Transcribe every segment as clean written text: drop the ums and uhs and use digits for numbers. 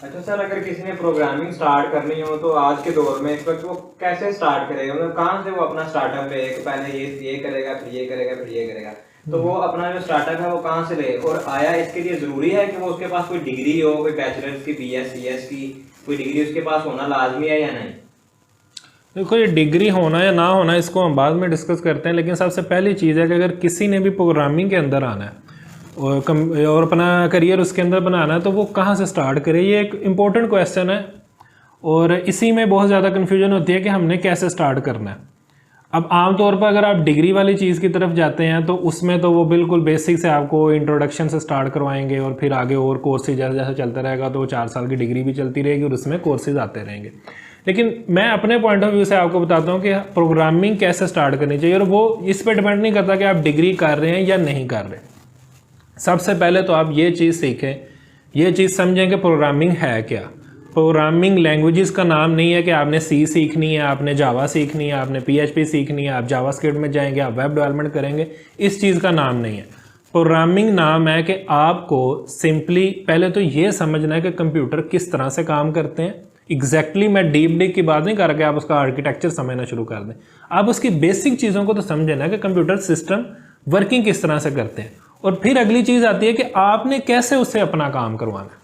अच्छा सर, अगर किसी ने प्रोग्रामिंग स्टार्ट करनी हो तो आज के दौर में इस वक्त वो कैसे स्टार्ट करेगा? मतलब कहाँ से वो अपना स्टार्टअप ले? पहले ये करेगा, फिर ये करेगा, फिर ये करेगा, तो वो अपना जो स्टार्टअप है वो कहाँ से ले? और आया इसके लिए जरूरी है कि वो उसके पास कोई डिग्री हो, कोई बैचलर्स की, बीएस सीएस की कोई डिग्री उसके पास होना लाजमी है या नहीं? देखो, ये डिग्री होना या ना होना इसको हम बाद में डिस्कस करते हैं, लेकिन सबसे पहली चीज़ है कि अगर किसी ने भी प्रोग्रामिंग के अंदर आना है और अपना करियर उसके अंदर बनाना है तो वो कहाँ से स्टार्ट करे, ये एक इम्पोर्टेंट क्वेश्चन है। और इसी में बहुत ज़्यादा कन्फ्यूजन होती है कि हमने कैसे स्टार्ट करना है। अब आमतौर पर अगर आप डिग्री वाली चीज़ की तरफ जाते हैं तो उसमें तो वो बिल्कुल बेसिक से आपको इंट्रोडक्शन से स्टार्ट करवाएंगे और फिर आगे और कोर्सेज जैसे जैसे चलता रहेगा तो 4 साल की डिग्री भी चलती रहेगी और उसमें कोर्सेज आते रहेंगे। लेकिन मैं अपने पॉइंट ऑफ व्यू से आपको बताता हूँ कि प्रोग्रामिंग कैसे स्टार्ट करनी चाहिए, और वो इस पर डिपेंड नहीं करता कि आप डिग्री कर रहे हैं या नहीं कर रहे। सबसे पहले तो आप ये चीज़ सीखें, ये चीज़ समझें कि प्रोग्रामिंग है क्या। प्रोग्रामिंग लैंग्वेजेस का नाम नहीं है कि आपने सी सीखनी है, आपने जावा सीखनी है, आपने पीएचपी सीखनी है, आप जावास्क्रिप्ट में जाएंगे, आप वेब डेवलपमेंट करेंगे, इस चीज़ का नाम नहीं है। प्रोग्रामिंग नाम है कि आपको सिंपली पहले तो ये समझना है कि कंप्यूटर किस तरह से काम करते हैं। एग्जैक्टली मैं डीप की बात नहीं कर रहा कि आप उसका आर्किटेक्चर समझना शुरू कर दें, आप उसकी बेसिक चीज़ों को तो समझे ना कि कंप्यूटर सिस्टम वर्किंग किस तरह से करते हैं। और फिर अगली चीज़ आती है कि आपने कैसे उससे अपना काम करवाना है।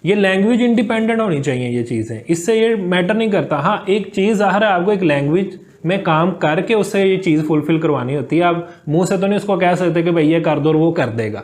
ये लैंग्वेज इंडिपेंडेंट होनी चाहिए ये चीज़ें, इससे ये मैटर नहीं करता। हाँ, एक चीज़ ज़ाहिर है आपको एक लैंग्वेज में काम करके उससे ये चीज़ फुलफिल करवानी होती है। आप मुंह से तो नहीं उसको कह सकते कि भाई ये कर दो और वो कर देगा,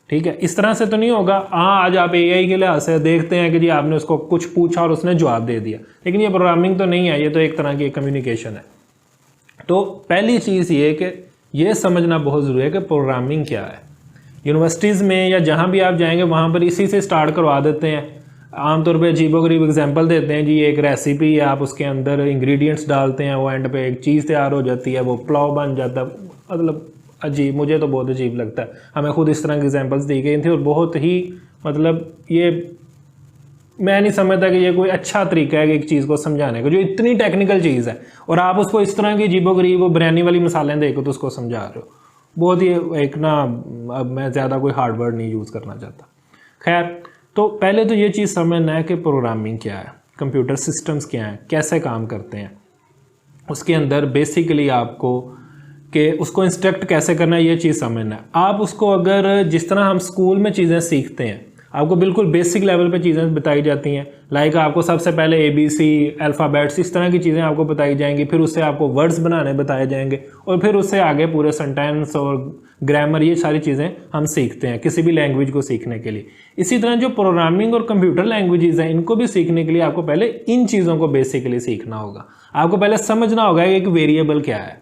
ठीक है, इस तरह से तो नहीं होगा। हाँ, आज आप एआई के लिहाज से देखते हैं कि जी आपने उसको कुछ पूछा और उसने जवाब दे दिया, लेकिन ये प्रोग्रामिंग तो नहीं है, ये तो एक तरह की कम्युनिकेशन है। तो पहली चीज़ ये कि ये समझना बहुत ज़रूरी है कि प्रोग्रामिंग क्या है। यूनिवर्सिटीज़ में या जहाँ भी आप जाएंगे वहाँ पर इसी से स्टार्ट करवा देते हैं। आमतौर पे अजीबोगरीब एग्जांपल देते हैं, जी एक रेसिपी है, आप उसके अंदर इंग्रेडिएंट्स डालते हैं, वो एंड पे एक चीज़ तैयार हो जाती है, वो पुलाव बन जाता है। मतलब अजीब, मुझे तो बहुत अजीब लगता है। हमें खुद इस तरह की एग्जांपल्स दी गई थी और बहुत ही मतलब ये मैं नहीं समझता कि ये कोई अच्छा तरीका है कि एक चीज़ को समझाने का, जो इतनी टेक्निकल चीज़ है और आप उसको इस तरह की अजीबोगरीब वो बिरयानी वाली मसालें देखो तो उसको समझा रहे हो। बहुत ही एक ना, अब मैं ज़्यादा कोई हार्ड वर्ड नहीं यूज़ करना चाहता। खैर, तो पहले तो ये चीज़ समझना है कि प्रोग्रामिंग क्या है, कंप्यूटर सिस्टम्स क्या हैं, कैसे काम करते हैं। उसके अंदर बेसिकली आपको कि उसको इंस्ट्रक्ट कैसे करना है ये चीज़ समझना है। आप उसको अगर जिस तरह हम स्कूल में चीज़ें सीखते हैं, आपको बिल्कुल बेसिक लेवल पे चीज़ें बताई जाती हैं, लाइक आपको सबसे पहले ABC अल्फ़ाबेट्स इस तरह की चीज़ें आपको बताई जाएंगी, फिर उससे आपको वर्ड्स बनाने बताए जाएंगे और फिर उससे आगे पूरे सेंटेंस और ग्रामर, ये सारी चीज़ें हम सीखते हैं किसी भी लैंग्वेज को सीखने के लिए। इसी तरह जो प्रोग्रामिंग और कंप्यूटर लैंग्वेजेस हैं, इनको भी सीखने के लिए आपको पहले इन चीज़ों को बेसिकली सीखना होगा। आपको पहले समझना होगा कि एक वेरिएबल क्या है,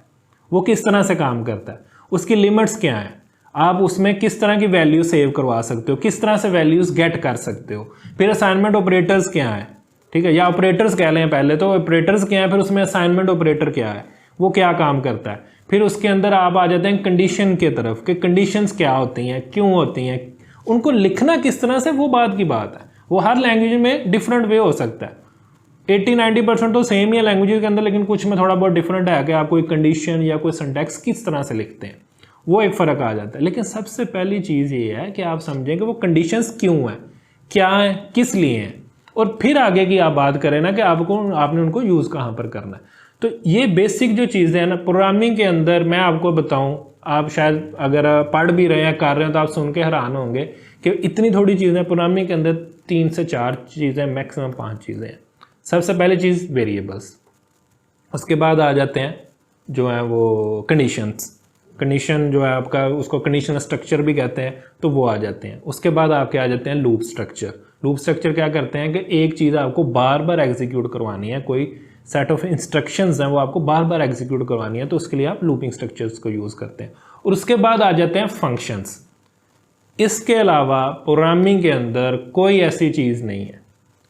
वो किस तरह से काम करता है, उसकी लिमिट्स क्या हैं, आप उसमें किस तरह की वैल्यू सेव करवा सकते हो, किस तरह से वैल्यूज़ गेट कर सकते हो। फिर असाइनमेंट ऑपरेटर्स क्या है, ठीक है, या ऑपरेटर्स कह लें पहले तो, ऑपरेटर्स क्या है, फिर उसमें असाइनमेंट ऑपरेटर क्या है, वो क्या काम करता है। फिर उसके अंदर आप आ जाते हैं कंडीशन के तरफ कि कंडीशंस क्या होती हैं, क्यों होती हैं, उनको लिखना किस तरह से, वो बात की बात है। वो हर लैंग्वेज में डिफरेंट वे हो सकता है। 80-90% तो सेम ही है लैंग्वेज के अंदर, लेकिन कुछ में थोड़ा बहुत डिफरेंट है कि आप कोई कंडीशन या कोई सिंटैक्स किस तरह से लिखते हैं, वो एक फ़र्क आ जाता है। लेकिन सबसे पहली चीज़ ये है कि आप समझें कि वो कंडीशंस क्यों हैं, क्या हैं, किस लिए हैं, और फिर आगे की आप बात करें ना कि आपने उनको यूज़ कहाँ पर करना है। तो ये बेसिक जो चीज़ें हैं ना प्रोग्रामिंग के अंदर, मैं आपको बताऊँ, आप शायद अगर पढ़ भी रहे हैं, कर रहे हैं, तो आप सुन के हैरान होंगे कि इतनी थोड़ी चीज़ें प्रोग्रामिंग के अंदर 3 से 4 चीज़ें, मैक्सिमम 5 चीज़ें हैं। सबसे पहली चीज़ वेरिएबल्स, उसके बाद आ जाते हैं जो है वो कंडीशंस। कंडीशन जो है आपका, उसको कंडीशनल स्ट्रक्चर भी कहते हैं, तो वो आ जाते हैं। उसके बाद आपके आ जाते हैं लूप स्ट्रक्चर। लूप स्ट्रक्चर क्या करते हैं कि एक चीज़ आपको बार बार एग्जीक्यूट करवानी है, कोई सेट ऑफ इंस्ट्रक्शंस हैं वो आपको बार बार एग्जीक्यूट करवानी है, तो उसके लिए आप लूपिंग स्ट्रक्चर्स को यूज़ करते हैं। और उसके बाद आ जाते हैं फंक्शंस। इसके अलावा प्रोग्रामिंग के अंदर कोई ऐसी चीज़ नहीं है।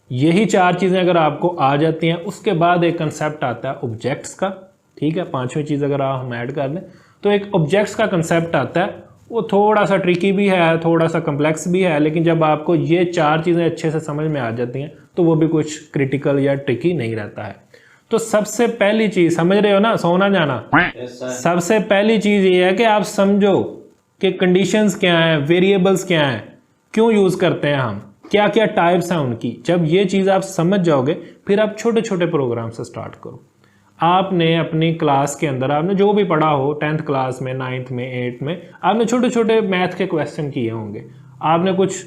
यही 4 चीज़ें अगर आपको आ जाती हैं, उसके बाद एक कंसेप्ट आता है ऑब्जेक्ट्स का, ठीक है, 5वीं चीज़ अगर हम ऐड कर लें तो एक ऑब्जेक्ट्स का कंसेप्ट आता है। वो थोड़ा सा ट्रिकी भी है, थोड़ा सा कम्प्लेक्स भी है, लेकिन जब आपको ये 4 चीज़ें अच्छे से समझ में आ जाती हैं तो वो भी कुछ क्रिटिकल या ट्रिकी नहीं रहता है। तो सबसे पहली चीज़, समझ रहे हो ना, सोना जाना, सबसे पहली चीज़ ये है कि आप समझो कि कंडीशंस क्या हैं, वेरिएबल्स क्या हैं, क्यों यूज़ करते हैं हम, क्या क्या टाइप्स हैं उनकी। जब ये चीज़ आप समझ जाओगे फिर आप छोटे छोटे प्रोग्राम से स्टार्ट करो। आपने अपनी क्लास के अंदर आपने जो भी पढ़ा हो 10th क्लास में, 9th में, 8th में, आपने छोटे छोटे मैथ के क्वेश्चन किए होंगे, आपने कुछ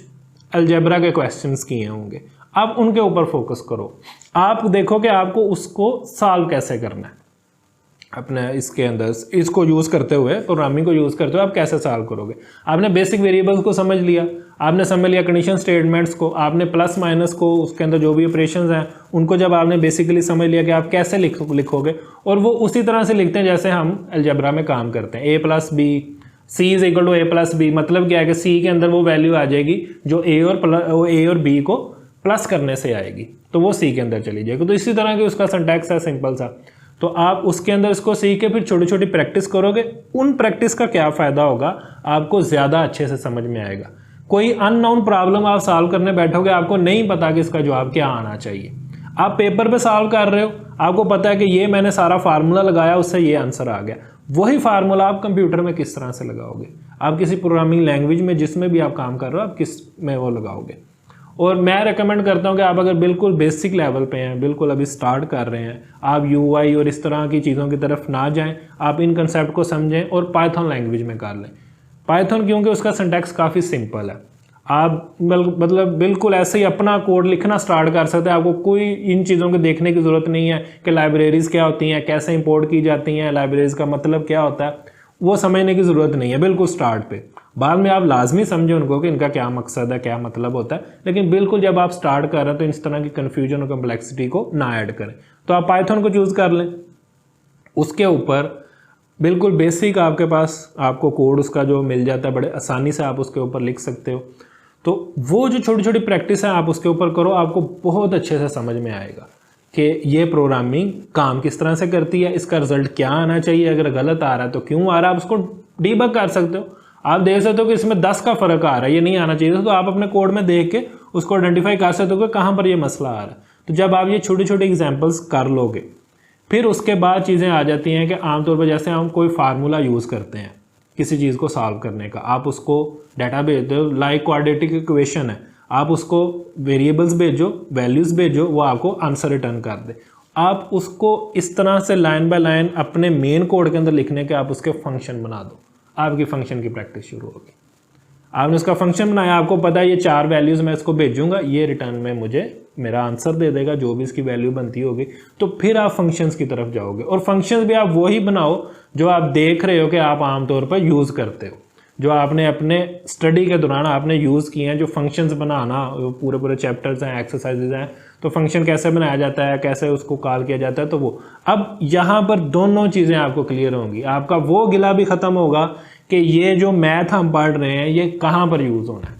अलजेब्रा के क्वेश्चंस किए होंगे, आप उनके ऊपर फोकस करो। आप देखो कि आपको उसको सॉल्व कैसे करना है अपने इसके अंदर, इसको यूज़ करते हुए, प्रोग्रामिंग को यूज़ करते हुए आप कैसे सॉल्व करोगे। आपने बेसिक वेरिएबल्स को समझ लिया, आपने समझ लिया कंडीशन स्टेटमेंट्स को, आपने प्लस माइनस को, उसके अंदर जो भी ऑपरेशंस हैं उनको जब आपने बेसिकली समझ लिया कि आप कैसे लिखोगे, और वो उसी तरह से लिखते हैं जैसे हम अलजेब्रा में काम करते हैं। a+b c is equal to a+b, मतलब क्या है कि c के अंदर वो वैल्यू आ जाएगी जो a और b को प्लस करने से आएगी, तो वो c के अंदर चली जाएगी। तो इसी तरह की उसका सिंटैक्स है सिंपल सा। तो आप उसके अंदर इसको सीख के फिर छोटी छोटी प्रैक्टिस करोगे। उन प्रैक्टिस का क्या फ़ायदा होगा, आपको ज़्यादा अच्छे से समझ में आएगा। कोई अननोन प्रॉब्लम आप सॉल्व करने बैठोगे, आपको नहीं पता कि इसका जवाब क्या आना चाहिए। आप पेपर पे सॉल्व कर रहे हो, आपको पता है कि ये मैंने सारा फार्मूला लगाया, उससे ये आंसर आ गया। वही फार्मूला आप कंप्यूटर में किस तरह से लगाओगे, आप किसी प्रोग्रामिंग लैंग्वेज में जिसमें भी आप काम कर रहे हो, आप किस में वो लगाओगे। और मैं रेकमेंड करता हूँ कि आप अगर बिल्कुल बेसिक लेवल पे हैं, बिल्कुल अभी स्टार्ट कर रहे हैं, आप यूआई और इस तरह की चीज़ों की तरफ ना जाएं, आप इन कंसेप्ट को समझें और पाइथन लैंग्वेज में कर लें। पाइथन क्योंकि उसका सिंटैक्स काफ़ी सिंपल है, आप मतलब बिल्कुल ऐसे ही अपना कोड लिखना स्टार्ट कर सकते हैं। आपको कोई इन चीज़ों को देखने की ज़रूरत नहीं है कि लाइब्रेरीज़ क्या होती हैं, कैसे इंपोर्ट की जाती हैं, लाइब्रेरीज़ का मतलब क्या होता है, वो समझने की ज़रूरत नहीं है बिल्कुल स्टार्ट पे। बाद में आप लाजमी समझें उनको कि इनका क्या मकसद है, क्या मतलब होता है, लेकिन बिल्कुल जब आप स्टार्ट कर रहे हैं तो इस तरह की कन्फ्यूजन और कम्प्लेक्सिटी को ना ऐड करें। तो आप पाइथन को चूज़ कर लें, उसके ऊपर बिल्कुल बेसिक आपके पास आपको कोड उसका जो मिल जाता है, बड़े आसानी से आप उसके ऊपर लिख सकते हो। तो वो जो छोटी छोटी प्रैक्टिस है आप उसके ऊपर करो, आपको बहुत अच्छे से समझ में आएगा कि ये प्रोग्रामिंग काम किस तरह से करती है, इसका रिजल्ट क्या आना चाहिए, अगर गलत आ रहा है तो क्यों आ रहा है, आप उसको डीबग कर सकते हो। आप देख सकते हो कि इसमें 10 का फ़र्क आ रहा है, ये नहीं आना चाहिए, तो आप अपने कोड में देख के उसको आइडेंटिफाई कर सकते हो कि कहाँ पर ये मसला आ रहा है। तो जब आप ये छोटी छोटी एग्जांपल्स कर लोगे, फिर उसके बाद चीज़ें आ जाती हैं कि आमतौर पर जैसे हम कोई फार्मूला यूज़ करते हैं किसी चीज़ को सॉल्व करने का, आप उसको डाटा भेजते हो, लाइक क्वाड्रेटिक इक्वेशन है, आप उसको वेरिएबल्स भेजो, वैल्यूज़ भेजो, वो आपको आंसर रिटर्न कर दे। आप उसको इस तरह से लाइन बाय लाइन अपने मेन कोड के अंदर लिखने के आप उसके फंक्शन बना दो, आपकी फंक्शन की प्रैक्टिस शुरू होगी। आपने उसका फंक्शन बनाया, आपको पता है ये 4 वैल्यूज़ मैं इसको भेजूंगा, ये रिटर्न में मुझे मेरा आंसर दे देगा जो भी इसकी वैल्यू बनती होगी। तो फिर आप फंक्शंस की तरफ जाओगे, और फंक्शंस भी आप वही बनाओ जो आप देख रहे हो कि आप आमतौर पर यूज़ करते हो, जो आपने अपने स्टडी के दौरान आपने यूज़ किए हैं। जो फंक्शंस बनाना, पूरे पूरे चैप्टर्स हैं, एक्सरसाइजेज हैं, तो फंक्शन कैसे बनाया जाता है, कैसे उसको कॉल किया जाता है, तो वो अब यहाँ पर दोनों चीज़ें आपको क्लियर होंगी। आपका वो गिला भी ख़त्म होगा कि ये जो मैथ हम पढ़ रहे हैं ये कहाँ पर यूज़ होना है।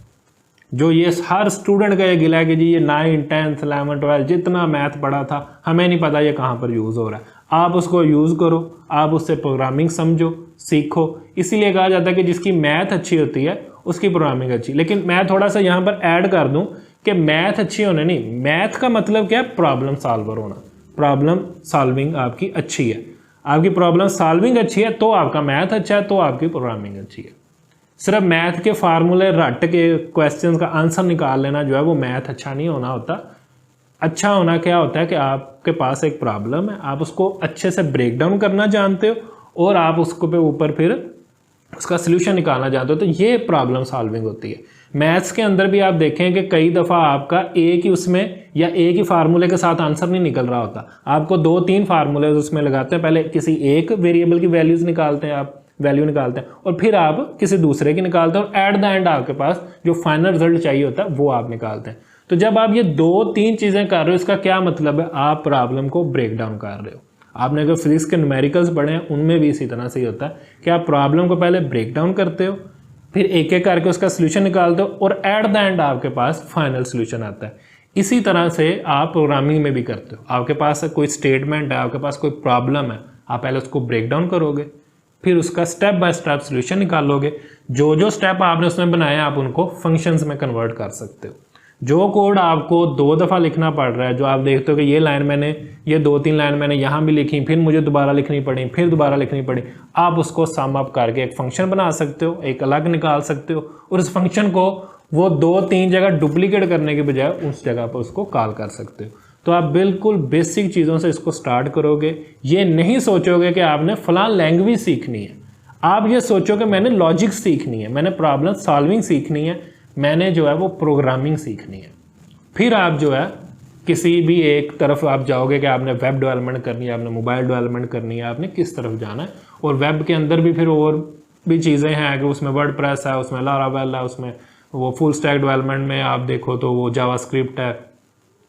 जो ये हर स्टूडेंट का ये गिला है कि जी ये 9, 10, 11, 12 जितना मैथ पढ़ा था हमें नहीं पता ये कहाँ पर यूज़ हो रहा है। आप उसको यूज़ करो, आप उससे प्रोग्रामिंग समझो, सीखो। इसीलिए कहा जाता है कि जिसकी मैथ अच्छी होती है उसकी प्रोग्रामिंग अच्छी। लेकिन मैं थोड़ा सा यहाँ पर ऐड कर दूँ कि मैथ अच्छी होने नहीं, मैथ का मतलब क्या है, प्रॉब्लम सॉल्वर होना। प्रॉब्लम सॉल्विंग आपकी अच्छी है, आपकी प्रॉब्लम सॉल्विंग अच्छी है तो आपका मैथ अच्छा है, तो आपकी प्रोग्रामिंग अच्छी है। सिर्फ मैथ के फार्मूले रट के क्वेश्चंस का आंसर निकाल लेना जो है वो मैथ अच्छा नहीं होना होता। अच्छा होना क्या होता है कि आपके पास एक प्रॉब्लम है, आप उसको अच्छे से ब्रेक डाउन करना जानते हो और आप उसको पे ऊपर फिर उसका सल्यूशन निकालना जानते हो, तो ये प्रॉब्लम सॉल्विंग होती है। मैथ्स के अंदर भी आप देखें कि कई दफ़ा आपका एक ही उसमें या एक ही फार्मूले के साथ आंसर नहीं निकल रहा होता, आपको 2-3 फार्मूले उसमें लगाते हैं। पहले किसी एक वेरिएबल की वैल्यूज़ निकालते हैं, आप वैल्यू निकालते हैं, और फिर आप किसी दूसरे की निकालते हैं, और एट द एंड आपके पास जो फाइनल रिजल्ट चाहिए होता है वो आप निकालते हैं। तो जब आप ये 2-3 चीज़ें कर रहे हो, इसका क्या मतलब है, आप प्रॉब्लम को ब्रेक डाउन कर रहे हो। आपने अगर फिजिक्स के न्यूमेरिकल्स पढ़े हैं उनमें भी इसी तरह से ही होता है कि आप प्रॉब्लम को पहले ब्रेक डाउन करते हो, फिर एक एक करके उसका सोल्यूशन निकालते हो, और एट द एंड आपके पास फाइनल सोल्यूशन आता है। इसी तरह से आप प्रोग्रामिंग में भी करते हो। आपके पास कोई स्टेटमेंट है, आपके पास कोई प्रॉब्लम है, आप पहले उसको ब्रेक डाउन करोगे, फिर उसका स्टेप बाय स्टेप सोल्यूशन निकालोगे। जो जो स्टेप आपने उसमें बनाए आप उनको फंक्शंस में कन्वर्ट कर सकते हो। जो कोड आपको 2 दफ़ा लिखना पड़ रहा है, जो आप देखते हो कि ये लाइन मैंने, ये 2-3 लाइन मैंने यहाँ भी लिखी, फिर मुझे दोबारा लिखनी पड़ी, फिर दोबारा लिखनी पड़ी, आप उसको सम अप करके एक फंक्शन बना सकते हो, एक अलग निकाल सकते हो, और उस फंक्शन को वो 2-3 जगह डुप्लीकेट करने के बजाय उस जगह पर उसको कॉल कर सकते हो। तो आप बिल्कुल बेसिक चीज़ों से इसको स्टार्ट करोगे। ये नहीं सोचोगे कि आपने फ़लाँ लैंग्वेज सीखनी है, आप ये सोचो कि मैंने लॉजिक सीखनी है, मैंने प्रॉब्लम सॉल्विंग सीखनी है, मैंने जो है वो प्रोग्रामिंग सीखनी है। फिर आप जो है किसी भी एक तरफ आप जाओगे कि आपने वेब डेवलपमेंट करनी है, आपने मोबाइल डेवलपमेंट करनी है, आपने किस तरफ जाना है। और वेब के अंदर भी फिर और भी चीज़ें हैं कि उसमें वर्डप्रेस है, उसमें लारावेल है, उसमें वो फुल स्टैक डेवलपमेंट में आप देखो तो वो जावास्क्रिप्ट है,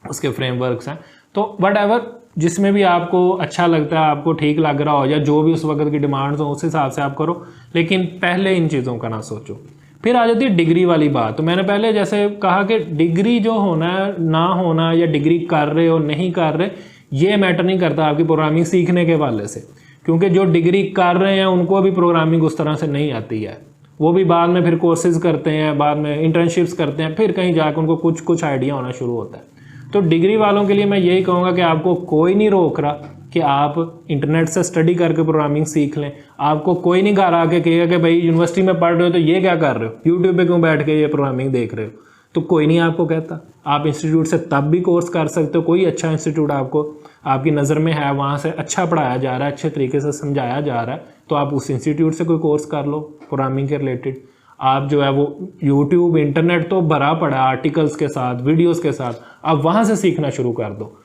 उसके फ्रेमवर्क्स हैं। तो वट जिसमें भी आपको अच्छा लगता है, आपको ठीक लग रहा हो या जो भी उस वक्त की डिमांड्स हो उस हिसाब से आप करो, लेकिन पहले इन चीज़ों का ना सोचो। फिर आ जाती है डिग्री वाली बात। तो मैंने पहले जैसे कहा कि डिग्री जो होना है ना होना, या डिग्री कर रहे हो नहीं कर रहे, ये मैटर नहीं करता आपकी प्रोग्रामिंग सीखने के वाले से, क्योंकि जो डिग्री कर रहे हैं उनको अभी प्रोग्रामिंग उस तरह से नहीं आती है। वो भी बाद में फिर कोर्सेज करते हैं, बाद में इंटर्नशिप्स करते हैं, फिर कहीं जाकर उनको कुछ कुछ आइडिया होना शुरू होता है। तो डिग्री वालों के लिए मैं यही कहूँगा कि आपको कोई नहीं रोक रहा कि आप इंटरनेट से स्टडी करके प्रोग्रामिंग सीख लें। आपको कोई नहीं घर आके कहेगा कि भाई यूनिवर्सिटी में पढ़ रहे हो तो ये क्या कर रहे हो, यूट्यूब पे क्यों बैठ के ये प्रोग्रामिंग देख रहे हो। तो कोई नहीं आपको कहता। आप इंस्टीट्यूट से तब भी कोर्स कर सकते हो, कोई अच्छा इंस्टीट्यूट आपको आपकी नज़र में है, वहाँ से अच्छा पढ़ाया जा रहा है, अच्छे तरीके से समझाया जा रहा है, तो आप उस इंस्टीट्यूट से कोई कोर्स कर लो प्रोग्रामिंग के रिलेटेड। आप जो है वो यूट्यूब इंटरनेट तो भरा पड़ा आर्टिकल्स के साथ, वीडियोस के साथ, आप वहाँ से सीखना शुरू कर दो।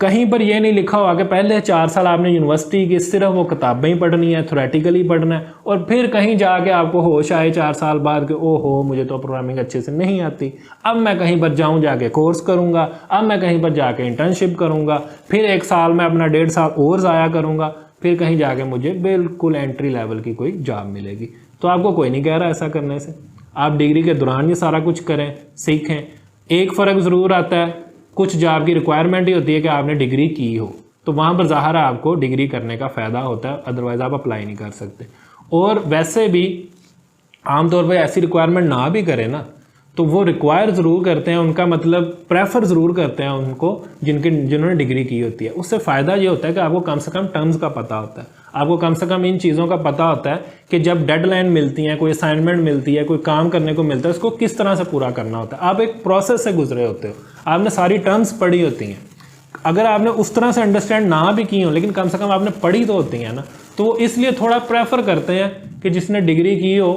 कहीं पर ये नहीं लिखा हुआ कि पहले 4 साल आपने यूनिवर्सिटी की सिर्फ वो किताबें ही पढ़नी है, थ्योरेटिकली पढ़ना है, और फिर कहीं जाके आपको होश आए 4 साल बाद कि ओहो मुझे तो प्रोग्रामिंग अच्छे से नहीं आती, अब मैं कहीं पर जाऊँ जाके कोर्स करूँगा, अब मैं कहीं पर जाके इंटर्नशिप करूँगा, फिर 1 साल में अपना 1.5 साल और ज़ाया करूँगा, फिर कहीं जाके मुझे बिल्कुल एंट्री लेवल की कोई जॉब मिलेगी। तो आपको कोई नहीं कह रहा ऐसा करने से। आप डिग्री के दौरान ये सारा कुछ करें, सीखें। एक फ़र्क ज़रूर आता है, कुछ जॉब की रिक्वायरमेंट ही होती है कि आपने डिग्री की हो, तो वहाँ पर ज़ाहिर है आपको डिग्री करने का फ़ायदा होता है, अदरवाइज़ आप अप्लाई नहीं कर सकते। और वैसे भी आमतौर पर ऐसी रिक्वायरमेंट ना भी करें ना, तो वो रिक्वायर ज़रूर करते हैं, उनका मतलब प्रेफर ज़रूर करते हैं उनको जिन्होंने डिग्री की होती है। उससे फ़ायदा ये होता है कि आपको कम से कम टर्म्स का पता होता है, आपको कम से कम इन चीज़ों का पता होता है कि जब डेडलाइन मिलती है, कोई असाइनमेंट मिलती है, कोई काम करने को मिलता है, उसको किस तरह से पूरा करना होता है। आप एक प्रोसेस से गुजरे होते हो, आपने सारी टर्म्स पढ़ी होती हैं। अगर आपने उस तरह से अंडरस्टैंड ना भी की हो, लेकिन कम से कम आपने पढ़ी तो होती है ना, तो इसलिए थोड़ा प्रेफर करते हैं कि जिसने डिग्री की हो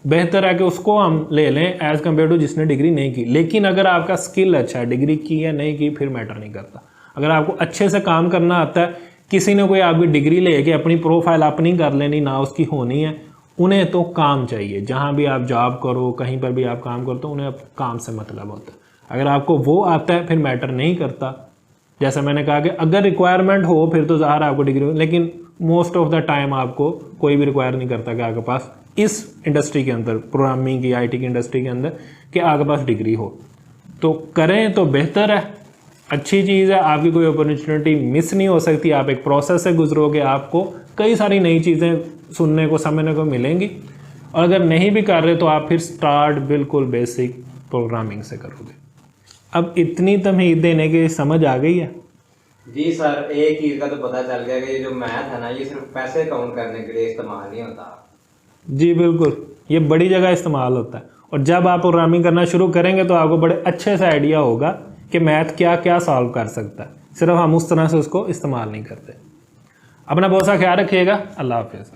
बेहतर है कि उसको हम ले लें एज़ कम्पेयर टू जिसने डिग्री नहीं की। लेकिन अगर आपका स्किल अच्छा है, डिग्री की या नहीं की फिर मैटर नहीं करता। अगर आपको अच्छे से काम करना आता है, किसी ने कोई आपकी डिग्री लेके अपनी प्रोफाइल अपनी कर लेनी ना उसकी होनी है, उन्हें तो काम चाहिए। जहाँ भी आप जॉब करो, कहीं पर भी आप काम करो, तो उन्हें काम से मतलब होता है। अगर आपको वो आता है फिर मैटर नहीं करता। जैसा मैंने कहा कि अगर रिक्वायरमेंट हो फिर तो ज़ाहिर आपको डिग्री हो, लेकिन मोस्ट ऑफ द टाइम आपको कोई भी रिक्वायर नहीं करता कि आपके पास इस इंडस्ट्री के अंदर, प्रोग्रामिंग की, आईटी की इंडस्ट्री के अंदर, कि आपके पास डिग्री हो। तो करें तो बेहतर है, अच्छी चीज़ है, आपकी कोई अपॉर्चुनिटी मिस नहीं हो सकती। आप एक प्रोसेस से गुजरोगे, आपको कई सारी नई चीज़ें सुनने को समझने को मिलेंगी। और अगर नहीं भी कर रहे तो आप फिर स्टार्ट बिल्कुल बेसिक प्रोग्रामिंग से करोगे। अब इतनी तमहीद देने की समझ आ गई है? जी सर, एक चीज़ का तो पता चल गया कि ये जो मैथ है ना, ये सिर्फ पैसे काउंट करने के लिए इस्तेमाल नहीं होता। जी बिल्कुल, ये बड़ी जगह इस्तेमाल होता है। और जब आप प्रोग्रामिंग करना शुरू करेंगे तो आपको बड़े अच्छे से आइडिया होगा कि मैथ क्या क्या सॉल्व कर सकता है, सिर्फ हम उस तरह से उसको इस्तेमाल नहीं करते। अपना बहुत सा ख्याल रखिएगा। अल्लाह हाफिज़।